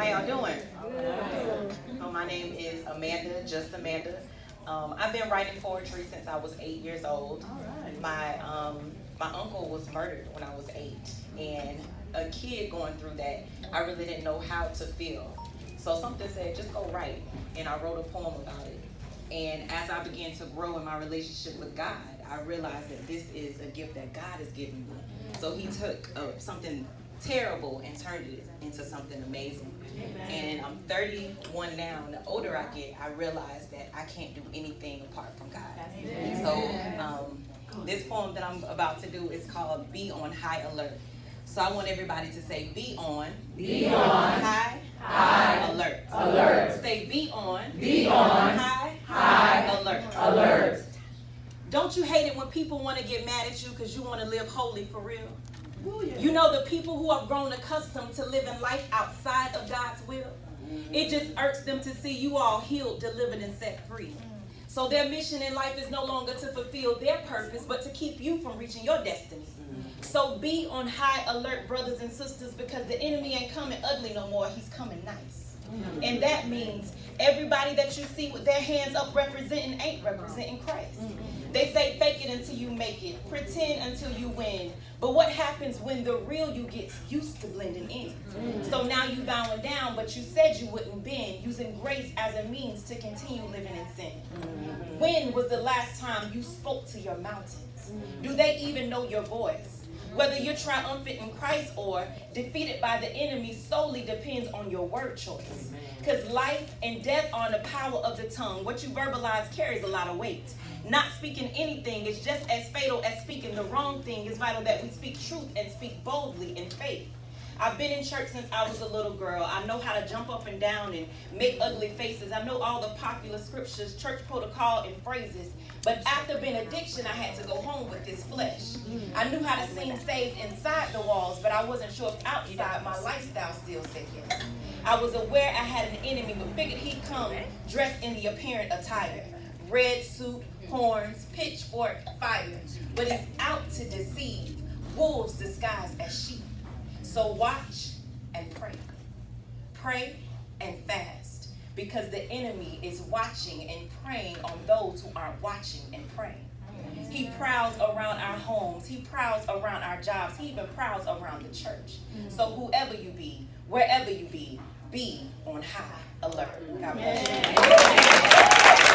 How y'all doing? So my name is Amanda, just Amanda. I've been writing poetry since I was 8 years old. My uncle was murdered when I was 8, and a kid going through that, I really didn't know how to feel. So something said, just go write, and I wrote a poem about it. And as I began to grow in my relationship with God, I realized that this is a gift that God has given me. So He took something terrible and turned it into something amazing. And I'm 31 now, and the older I get, I realize that I can't do anything apart from God. So this poem that I'm about to do is called Be on High Alert. So I want everybody to say, be on high alert. Alert. Say, be on high alert. Don't you hate it when people want to get mad at you because you want to live holy for real? You know, the people who have grown accustomed to living life outside of God's will, it just irks them to see you all healed, delivered, and set free. So their mission in life is no longer to fulfill their purpose, but to keep you from reaching your destiny. So be on high alert, brothers and sisters, because the enemy ain't coming ugly no more. He's coming nice. And that means everybody that you see with their hands up representing ain't representing Christ. They say fake it until you make it, pretend until you win. But what happens when the real you gets used to blending in? So now you bowing down, but you said you wouldn't bend, using grace as a means to continue living in sin. When was the last time you spoke to your mountains? Do they even know your voice? Whether you're triumphant in Christ or defeated by the enemy solely depends on your word choice. Because life and death are in the power of the tongue. What you verbalize carries a lot of weight. Not speaking anything is just as fatal as speaking the wrong thing. It's vital that we speak truth and speak boldly in faith. I've been in church since I was a little girl. I know how to jump up and down and make ugly faces. I know all the popular scriptures, church protocol, and phrases. But after benediction, I had to go home with this flesh. I knew how to seem saved inside the walls, but I wasn't sure if outside my lifestyle still said yes. I was aware I had an enemy, but figured he'd come dressed in the apparent attire. Red suit, horns, pitchfork, fire. But he's out to deceive, wolves disguised as sheep. So watch and pray. Pray and fast, because the enemy is watching and preying on those who aren't watching and praying. He prowls around our homes. He prowls around our jobs. He even prowls around the church. So whoever you be, wherever you be on high alert. God bless you.